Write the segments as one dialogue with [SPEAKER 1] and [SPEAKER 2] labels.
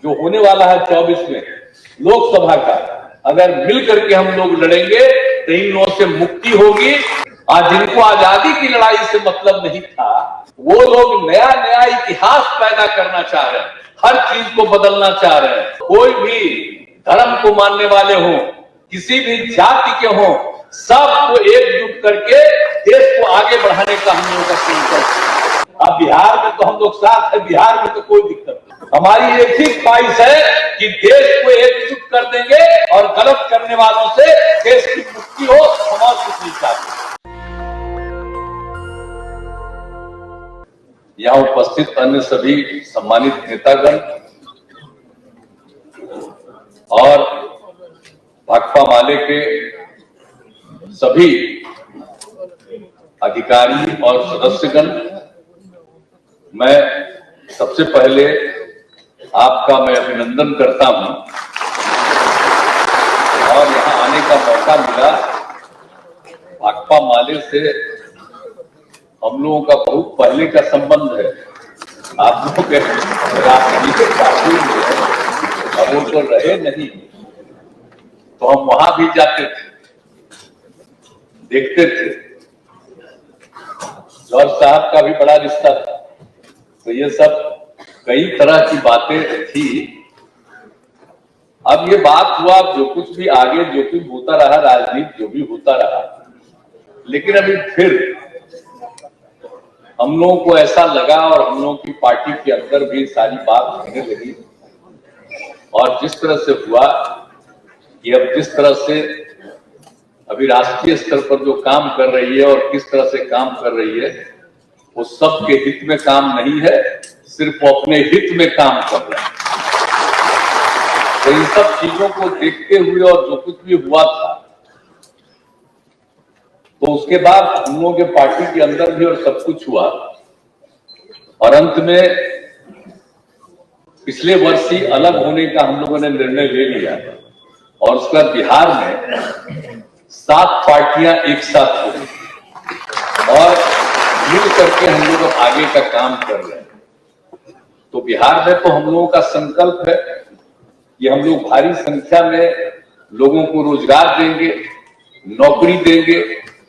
[SPEAKER 1] जो होने वाला है 24 में लोकसभा का, अगर मिल करके हम लोग लड़ेंगे तो इन लोगों से मुक्ति होगी। आज जिनको आजादी की लड़ाई से मतलब नहीं था, वो लोग नया नया इतिहास पैदा करना चाह रहे हैं, हर चीज को बदलना चाह रहे हैं। कोई भी धर्म को मानने वाले हों, किसी भी जाति के हों, सबको एकजुट करके देश को आगे बढ़ाने का हम लोगों का संकल्प है। अब बिहार में तो हम लोग साथ है, बिहार में तो कोई दिक्कत नहीं। हमारी एक ही ख्वाहिश है कि देश को एकजुट कर देंगे और गलत करने वालों से देश की मुक्ति हो, हम और कुछ नहीं चाहते। यहाँ उपस्थित अन्य सभी सम्मानित नेतागण और भाकपा माले के सभी अधिकारी और सदस्यगण, मैं सबसे पहले आपका मैं अभिनंदन करता हूं और यहां आने का मौका मिला। भाकपा माले से हम लोगों का बहुत पहले का संबंध है। आप लोग राजनीतिक पार्टी में अब वो तो रहे नहीं, तो हम वहां भी जाते थे, देखते थे। जॉर्ज साहब का भी बड़ा रिश्ता था, तो ये सब कई तरह की बातें थी। अब ये बात हुआ, जो कुछ भी आगे जो कुछ होता रहा, राजनीति जो भी होता रहा, लेकिन अभी फिर हम लोगों को ऐसा लगा और हम लोगों की पार्टी के अंदर भी सारी बात होने लगी। और जिस तरह से हुआ कि अब जिस तरह से अभी राष्ट्रीय स्तर पर जो काम कर रही है और किस तरह से काम कर रही है, वो सबके हित में काम नहीं है, सिर्फ वो अपने हित में काम कर रहे हैं। तो इन सब चीजों को देखते हुए और जो कुछ भी हुआ था, तो उसके बाद हम लोगों के पार्टी के अंदर भी और सब कुछ हुआ और अंत में पिछले वर्ष ही अलग होने का हम लोगों ने निर्णय ले लिया और उसका बिहार में 7 पार्टियां एक साथ हुई और मिल करके हम लोग आगे का काम कर रहे हैं। तो बिहार में तो हम लोगों का संकल्प है कि हम लोग भारी संख्या में लोगों को रोजगार देंगे, नौकरी देंगे।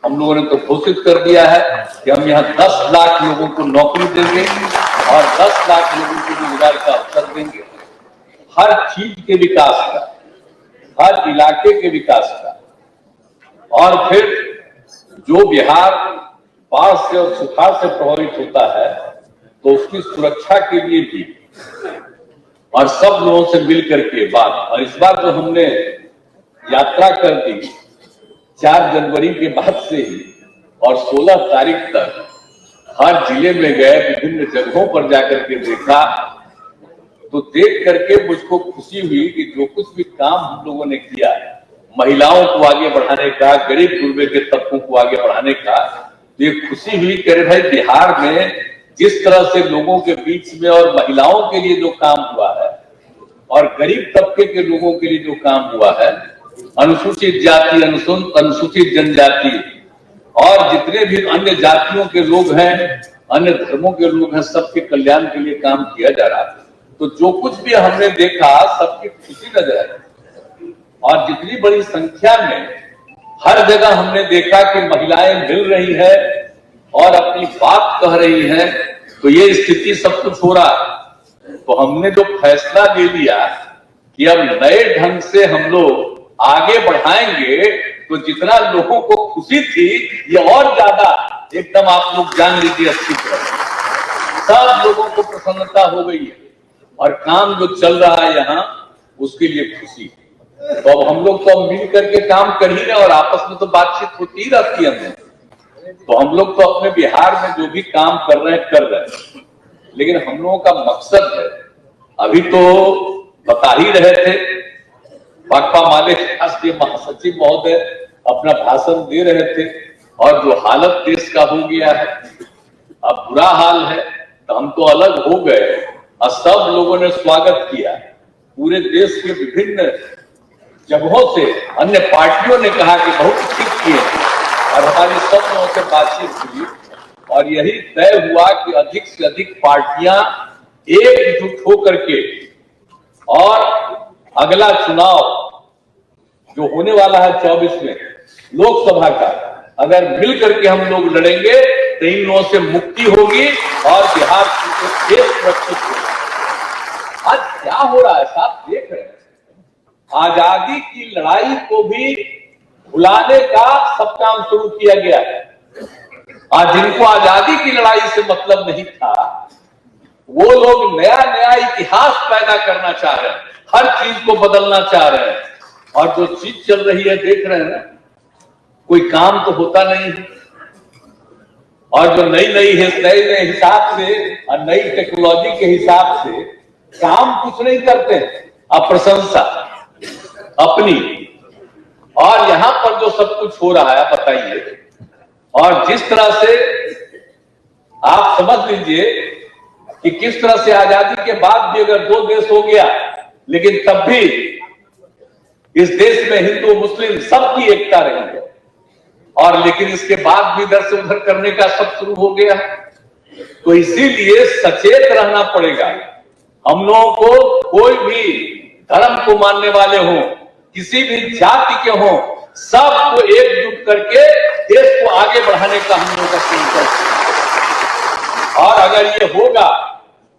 [SPEAKER 1] हम लोगों ने तो घोषित कर दिया है कि हम यहाँ 10 लाख लोगों को नौकरी देंगे और 10 लाख लोगों को रोजगार का अवसर देंगे। हर चीज के विकास का, हर इलाके के विकास का। और फिर जो बिहार बाढ़ से और सुखाड़ से प्रभावित होता है, तो उसकी सुरक्षा के लिए भी और सब लोगों से मिलकर के बात। और इस बार जो हमने यात्रा कर दी 4 जनवरी के बाद से ही और 16 तारीख तक हर जिले में गए, विभिन्न जगहों पर जाकर के देखा, तो देख करके मुझको खुशी हुई कि जो कुछ भी काम हम लोगों ने किया, महिलाओं को आगे बढ़ाने का, गरीब गुरबे के तबकों को आगे बढ़ाने का, तो ये खुशी हुई कि अरे भाई बिहार में जिस तरह से लोगों के बीच में और महिलाओं के लिए जो काम हुआ है और गरीब तबके के लोगों के लिए जो काम हुआ है, अनुसूचित जाति, अनुसूचित जनजाति और जितने भी अन्य जातियों के लोग हैं, अन्य धर्मों के लोग हैं, सबके कल्याण के लिए काम किया जा रहा है। तो जो कुछ भी हमने देखा, सबकी खुशी नजर आई और जितनी बड़ी संख्या में हर जगह हमने देखा कि महिलाएं मिल रही है और अपनी बात कह रही है, तो ये स्थिति सब कुछ हो रहा है। तो हमने जो फैसला ले लिया कि अब नए ढंग से हम लोग आगे बढ़ाएंगे, तो जितना लोगों को खुशी थी, ये और ज्यादा एकदम आप लोग जान लीजिए अच्छी तरह सब लोगों को प्रसन्नता हो गई है और काम जो चल रहा है यहाँ, उसके लिए खुशी। तो अब हम लोग तो मिल करके काम कर ही रहे और आपस में तो बातचीत होती ही रहती है हमें। तो हम लोग तो अपने बिहार में जो भी काम कर रहे हैं, लेकिन हम लोगों का मकसद है, अभी तो बता ही रहे थे, भाकपा माले राष्ट्रीय महासचिव महोदय अपना भाषण दे रहे थे और जो हालत देश का हो गया है, अब बुरा हाल है, तो हम तो अलग हो गए और सब लोगों ने स्वागत किया। पूरे देश के विभिन्न जगहों से अन्य पार्टियों ने कहा कि बहुत ठीक किए और हमारी सब लोगों से बातचीत हुई और यही तय हुआ कि अधिक से अधिक पार्टियां एकजुट होकर के और अगला चुनाव जो होने वाला है 24 में लोकसभा का, अगर मिल करके हम लोग लड़ेंगे तो इन लोगों से मुक्ति होगी और बिहार देश सुरक्षित होगा। आज क्या हो रहा है साहब, देख रहे हैं, आजादी की लड़ाई को भी भुलाने का सब काम शुरू किया गया है। आज जिनको आजादी की लड़ाई से मतलब नहीं था, वो लोग नया नया इतिहास पैदा करना चाह रहे हैं, हर चीज को बदलना चाह रहे हैं। और जो चीज चल रही है देख रहे हैं ना, कोई काम तो होता नहीं है। और जो नई नई हिसाब से और नई टेक्नोलॉजी के हिसाब से काम कुछ नहीं करते, अब प्रशंसा अपनी। और यहां पर जो सब कुछ हो रहा है बताइए, और जिस तरह से आप समझ लीजिए कि किस तरह से आजादी के बाद भी अगर दो देश हो गया, लेकिन तब भी इस देश में हिंदू मुस्लिम सबकी एकता रही है। और लेकिन इसके बाद भी इधर से उधर करने का सब शुरू हो गया। तो इसीलिए सचेत रहना पड़ेगा। हम लोगों को, कोई भी धर्म को मानने वाले हों, किसी भी जाति के हों, सबको एकजुट करके देश को आगे बढ़ाने का हम लोगों का संकल्प। और अगर ये होगा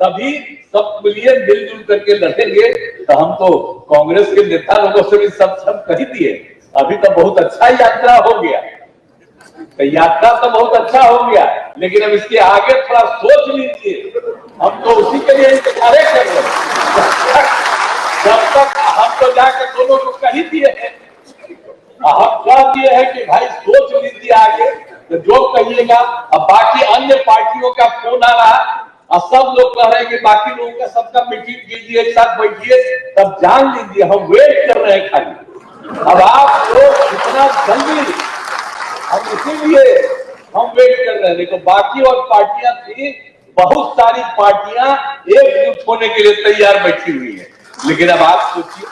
[SPEAKER 1] तभी सब मिलिए मिलजुल करके लड़ेंगे। तो हम तो कांग्रेस के नेता लोगों से भी सब कह दिए, अभी तो बहुत अच्छा यात्रा हो गया, तो यात्रा तो बहुत अच्छा हो गया, लेकिन अब इसके आगे थोड़ा सोच लीजिए। हम तो उसी के लिए इंतजार कर रहे हैं। जब तक हम तो जाकर दोनों को कह दिए हैं, हम कह दिए हैं कि भाई सोच लीजिए आगे, तो जो कहिएगा। अब बाकी अन्य पार्टियों का फोन आ रहा, और सब लोग कह रहे हैं कि बाकी लोगों का सबका मीटिंग कीजिए, एक साथ बैठिए, तब जान लीजिए हम वेट कर रहे हैं खाली। अब आप लोग इतना जल्दी, हम इसीलिए हम वेट कर रहे हैं। देखो बाकी और पार्टियां थी, बहुत सारी पार्टियां एकजुट होने के लिए तैयार बैठी हुई है। लेकिन अब आप सोचिए,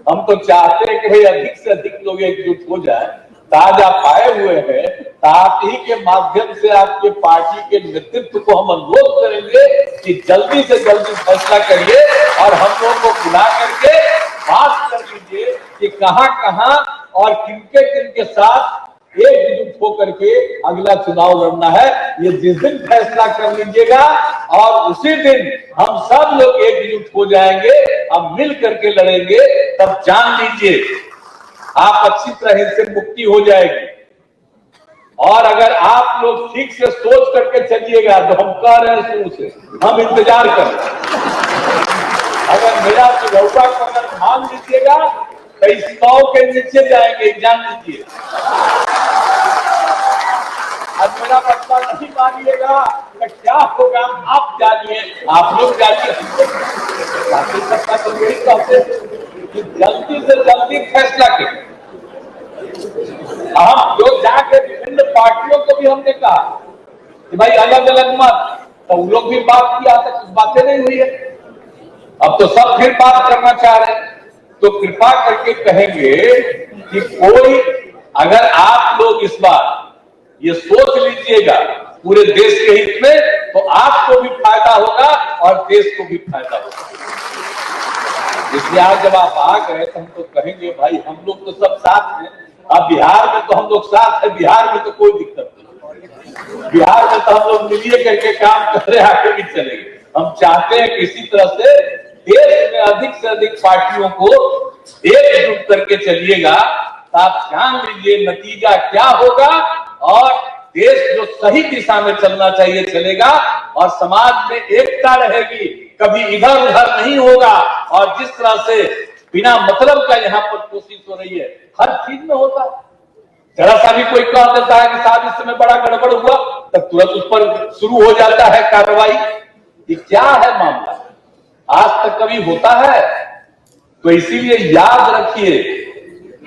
[SPEAKER 1] हम तो चाहते हैं कि भाई अधिक से अधिक लोग एकजुट हो जाए। आज आप आए हुए हैं, आप ही के माध्यम से आपके पार्टी के नेतृत्व को हम अनुरोध करेंगे कि जल्दी से जल्दी फैसला करिए और हम लोगों को बुला करके बात कर लीजिए कि कहां कहां और किनके किनके साथ एकजुट होकर के अगला चुनाव लड़ना है। ये जिस दिन फैसला कर लीजिएगा और उसी दिन हम सब लोग एकजुट हो जाएंगे, हम मिल करके लड़ेंगे, तब जान लीजिए आप अच्छी तरह से मुक्ति हो जाएगी। और अगर आप लोग ठीक से सोच करके चलिएगा, तो हम कह रहे हैं शुरू से, हम इंतजार कर रहे हैं। अगर मेरा सुझाव को अगर मान लीजिएगा तो इस 100 के नीचे जाएंगे, जान लीजिए। अब मेरा बच्चा नहीं मानिएगा तो क्या होगा आप जानिए, आप लोग जानिए। तो यही कहते कि जल्दी से जल्दी फैसला करें। हम जो जाके विभिन्न पार्टियों को भी हमने कहा कि भाई अलग अलग मत, तो उन लोग भी बात किया, तो कुछ बातें नहीं हुई है। अब तो सब फिर बात करना चाह रहे हैं। तो कृपा करके कहेंगे कि कोई, अगर आप लोग इस बार ये सोच लीजिएगा पूरे देश के हित में, तो आपको भी फायदा होगा और देश को भी फायदा होगा। इसलिए आज जब आप आ गए तो हम तो कहेंगे भाई हम लोग तो सब साथ हैं। अब बिहार में तो हम लोग साथ हैं, बिहार में तो कोई दिक्कत नहीं। बिहार में तो हम लोग मिलिए करके काम कर रहे, आगे भी चलेंगे। हम चाहते हैं कि इसी तरह से देश में अधिक से अधिक पार्टियों को एकजुट करके चलिएगा, तो आप जान लीजिए नतीजा क्या होगा। और देश जो सही दिशा में चलना चाहिए चलेगा, और समाज में एकता रहेगी, कभी इधर उधर नहीं होगा। और जिस तरह से बिना मतलब का यहाँ पर कोशिश हो रही है, हर चीज में होता है। जरा सा भी कोई कह देता है कि साहब इस समय बड़ा गड़बड़ हुआ, तब तुरंत उस पर शुरू हो जाता है कार्रवाई। ये क्या है मामला, आज तक कभी होता है? तो इसीलिए याद रखिए,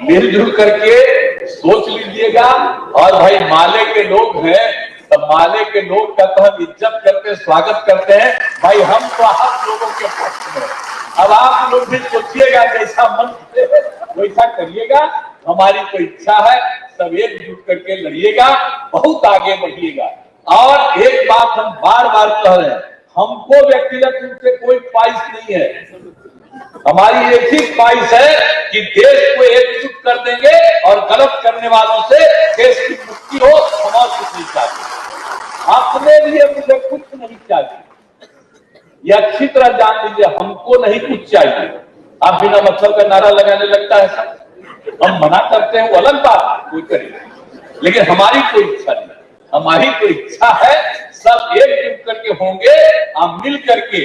[SPEAKER 1] मिलजुल करके सोच लीजिएगा। और भाई माले के लोग हैं, तो माले के लोग का तो हम इज्जत करते हैं, स्वागत करते हैं। भाई हम तो आप लोगों के पक्ष में। अब आप लोग भी सोचिएगा, जैसा मन करे वैसा करिएगा। हमारी तो इच्छा है सब एकजुट करके लड़िएगा, बहुत आगे बढ़िएगा। और एक बात हम बार बार कह रहे हैं, हमको व्यक्तिगत रूप से कोई ख्वाहिश नहीं है हमारी एक ही ख्वाहिश है कि देश को एकजुट कर देंगे और गलत करने वालों से देश की मुक्ति हो। हम और कुछ नहीं चाहते, अपने लिए मुझे कुछ नहीं चाहिए, यह अच्छी तरह जान लीजिए, हमको नहीं कुछ चाहिए। आप बिना मतलब का नारा लगाने लगता है सब, हम मना करते हैं वो अलग बात, कोई करे, लेकिन हमारी कोई इच्छा नहीं, हमारी कोई इच्छा है सब एकजुट करके होंगे, हम मिल करके,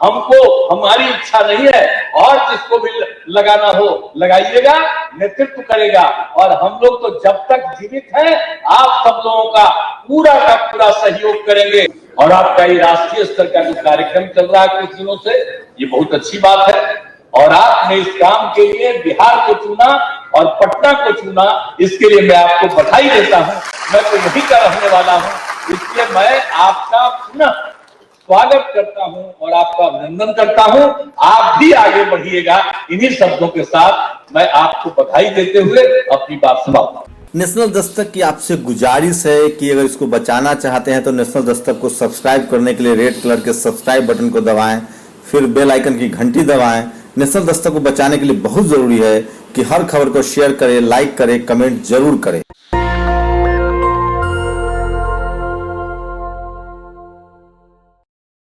[SPEAKER 1] हमको हमारी इच्छा नहीं है और जिसको भी लगाना हो लगाइएगा, नेतृत्व करेगा और हम लोग तो जब तक जीवित हैं आप सब लोगों का पूरा सहयोग करेंगे। और आपका ये राष्ट्रीय स्तर का जो कार्यक्रम चल रहा है कुछ दिनों से, ये बहुत अच्छी बात है और आपने इस काम के लिए बिहार को चुना और पटना को चुना, इसके लिए मैं आपको बधाई देता हूं। मैं तो यही का रहने वाला हूं, इसलिए मैं आपका पुनः स्वागत करता हूं और आपका अभिनंदन करता हूं। आप भी आगे बढ़िएगा। इन्हीं शब्दों के साथ मैं आपको बधाई देते हुए अपनी बात समाप्त।
[SPEAKER 2] नेशनल दस्तक की आपसे गुजारिश है कि अगर इसको बचाना चाहते हैं तो नेशनल दस्तक को सब्सक्राइब करने के लिए रेड कलर के सब्सक्राइब बटन को दबाएं, फिर बेल आइकन की घंटी दबाएं। नेशनल दस्तक को बचाने के लिए बहुत जरूरी है कि हर खबर को शेयर करें, लाइक करें, कमेंट जरूर करें।